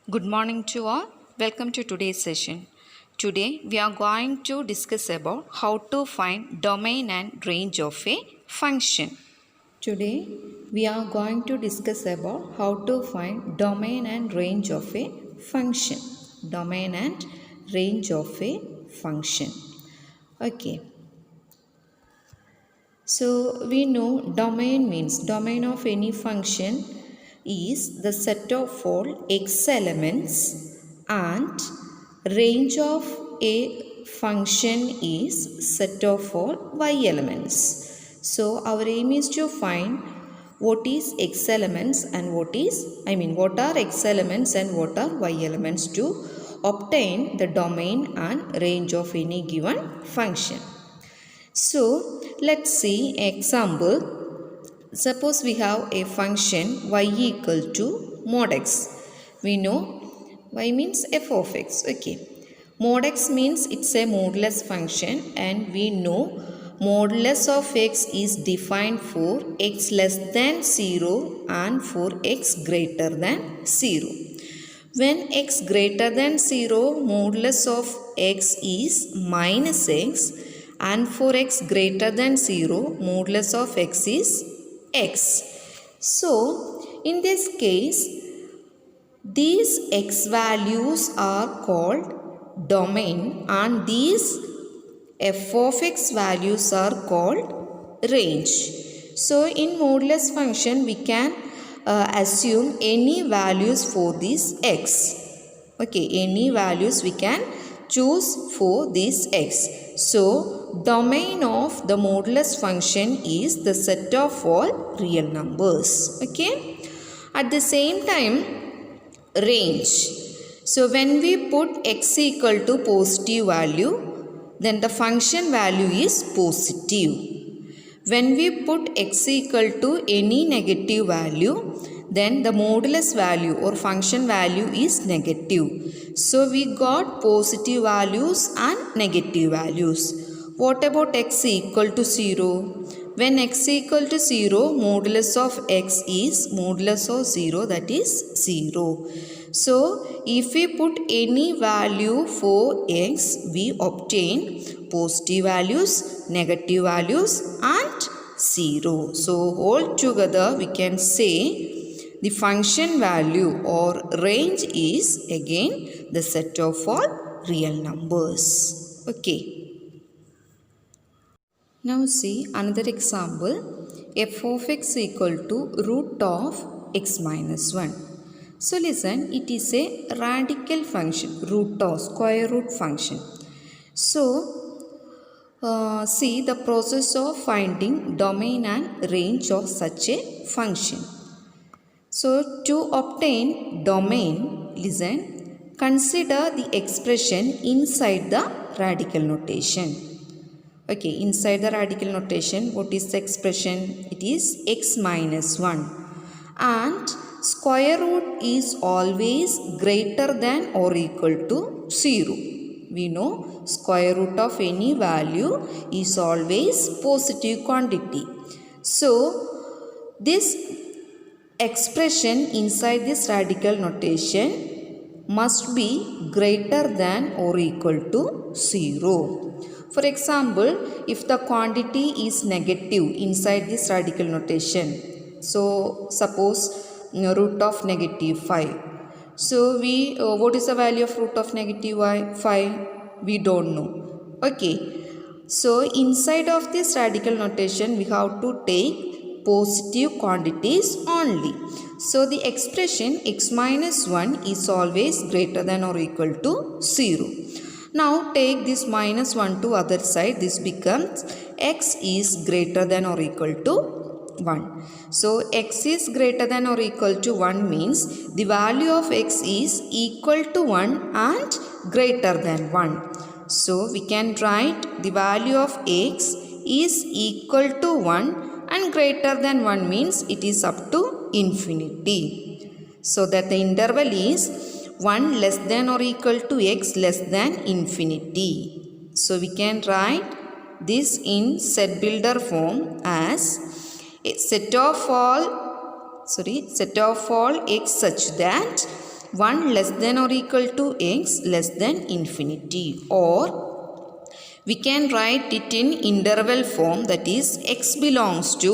Good morning to all. Welcome to today's session. Today we are going to discuss about how to find domain and range of a function. Today we are going to discuss about how to find domain and range of a function. Domain and range of a function. Okay. So we know domain means domain of any function is the set of all x elements, and range of a function is set of all y elements. So our aim is to find what is x elements and what are x elements and what are y elements to obtain the domain and range of any given function. So let's see example. Suppose we have a function y equal to mod x. We know y means f of x. Okay. Mod x means it's a modulus function, and we know modulus of x is defined for x less than 0 and for x greater than 0. When x greater than 0, modulus of x is minus x, and for x greater than 0, modulus of x is x. So, in this case, these x values are called domain and these f of x values are called range. So, in modulus function, we can assume any values for this x. Okay, any values we can choose for this x. So, domain of the modulus function is the set of all real numbers. Okay. At the same time, range. So, when we put x equal to positive value, then the function value is positive. When we put x equal to any negative value, then the modulus value or function value is negative. So we got positive values and negative values. What about x equal to 0? When x equal to 0, modulus of x is modulus of 0, that is 0. So if we put any value for x, we obtain positive values, negative values and 0. So altogether we can say the function value or range is again the set of all real numbers. Okay. Now see another example. F of x equal to root of x minus 1. So listen, it is a radical function, root of square root function. So see the process of finding domain and range of such a function. So to obtain domain, listen, consider the expression inside the radical notation. Okay, inside the radical notation, what is the expression? It is x minus 1. And square root is always greater than or equal to 0. We know square root of any value is always positive quantity. So, this expression inside this radical notation must be greater than or equal to 0. For example, if the quantity is negative inside this radical notation, so suppose root of negative 5. So what is the value of root of negative 5? We don't know. Okay. So inside of this radical notation, we have to take positive quantities only. So the expression x minus 1 is always greater than or equal to 0. Now take this minus 1 to other side. This becomes x is greater than or equal to 1. So x is greater than or equal to 1 means the value of x is equal to 1 and greater than 1. So we can write the value of x is equal to 1 and greater than 1 means it is up to infinity. So that the interval is 1 less than or equal to x less than infinity. So we can write this in set builder form as a set of all x such that 1 less than or equal to x less than infinity, or we can write it in interval form, that is x belongs to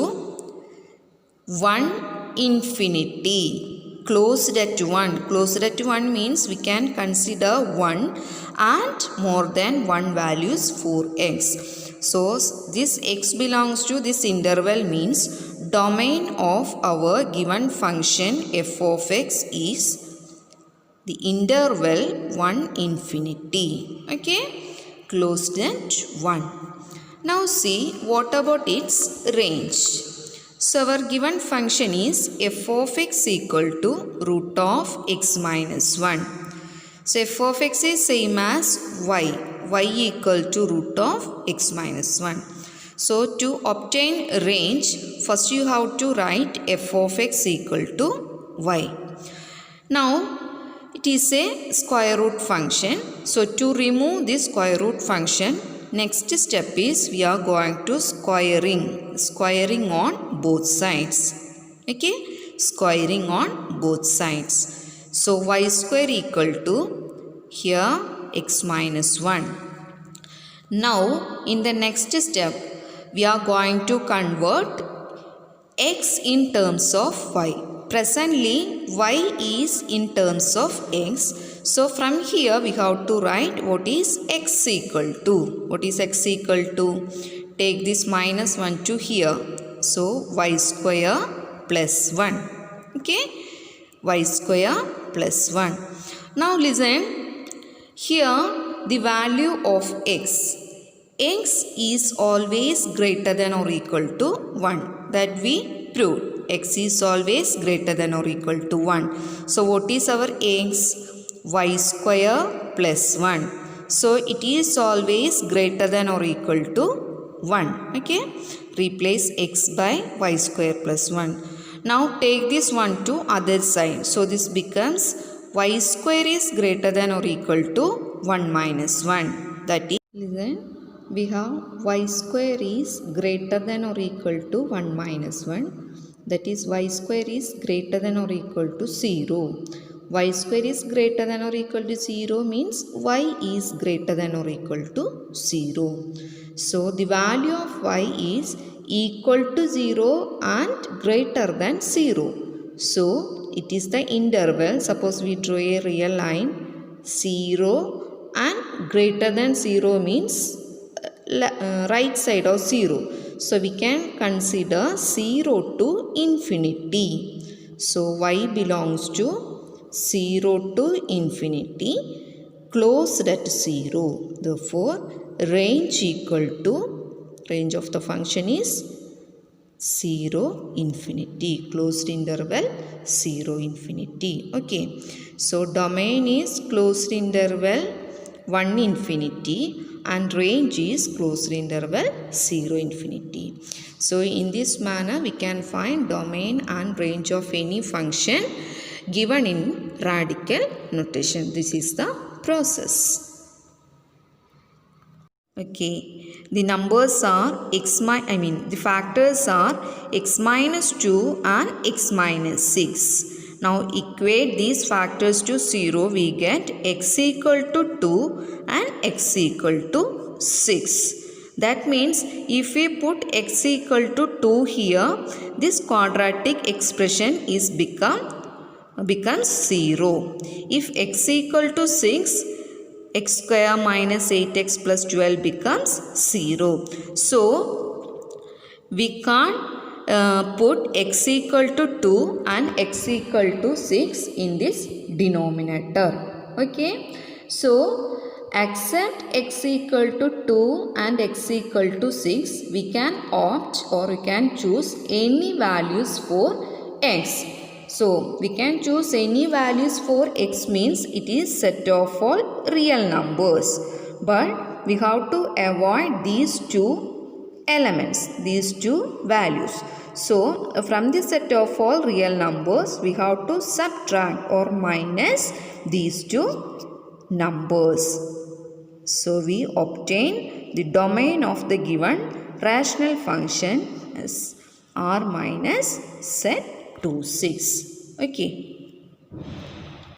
1 infinity closed at 1. Closed at 1 means we can consider 1 and more than 1 values for x. So this x belongs to this interval means domain of our given function f of x is the interval 1 infinity. Okay, closed at 1. Now see what about its range. So our given function is f of x equal to root of x minus 1. So f of x is same as y equal to root of x minus 1. So to obtain range, first you have to write f of x equal to y. Now it is a square root function. So to remove this square root function, next step is we are going to squaring on both sides. Okay, squaring on both sides. So y square equal to here x minus 1. Now in the next step we are going to convert x in terms of y. Presently y is in terms of x. So from here we have to write what is x equal to. What is x equal to? Take this minus 1 to here. So y square plus 1. Okay, y square plus 1. Now listen, here the value of x is always greater than or equal to 1. That we proved. X is always greater than or equal to 1. So what is our x? Y square plus 1. So it is always greater than or equal to 1. Okay. Replace x by y square plus 1. Now take this 1 to other side. So this becomes y square is greater than or equal to 1 minus 1. That is, listen, we have y square is greater than or equal to 1 minus 1. That is y square is greater than or equal to 0. Y square is greater than or equal to 0 means y is greater than or equal to 0. So the value of y is equal to 0 and greater than 0. So it is the interval. Suppose we draw a real line, 0 and greater than 0 means right side of 0. So we can consider 0 to infinity. So y belongs to 0 to infinity, closed at 0. Therefore range equal to, range of the function is 0 infinity, closed interval 0 infinity. Okay, so domain is closed interval 1 infinity and range is closed interval 0 infinity. So in this manner we can find domain and range of any function given in radical notation. This is the process. Okay, the numbers are the factors are x minus 2 and x minus 6. Now equate these factors to 0, we get x equal to 2 and x equal to 6. That means if we put x equal to 2 here, this quadratic expression is becomes 0. If x equal to 6, x square minus 8x plus 12 becomes 0. So we can't put x equal to 2 and x equal to 6 in this denominator. Okay. So accept x equal to 2 and x equal to 6. We can opt or we can choose any values for x. So we can choose any values for x means it is set of all real numbers. But we have to avoid these two elements, these two values. So from the set of all real numbers we have to subtract or minus these two numbers. So we obtain the domain of the given rational function as r minus set 2, 6. Okay.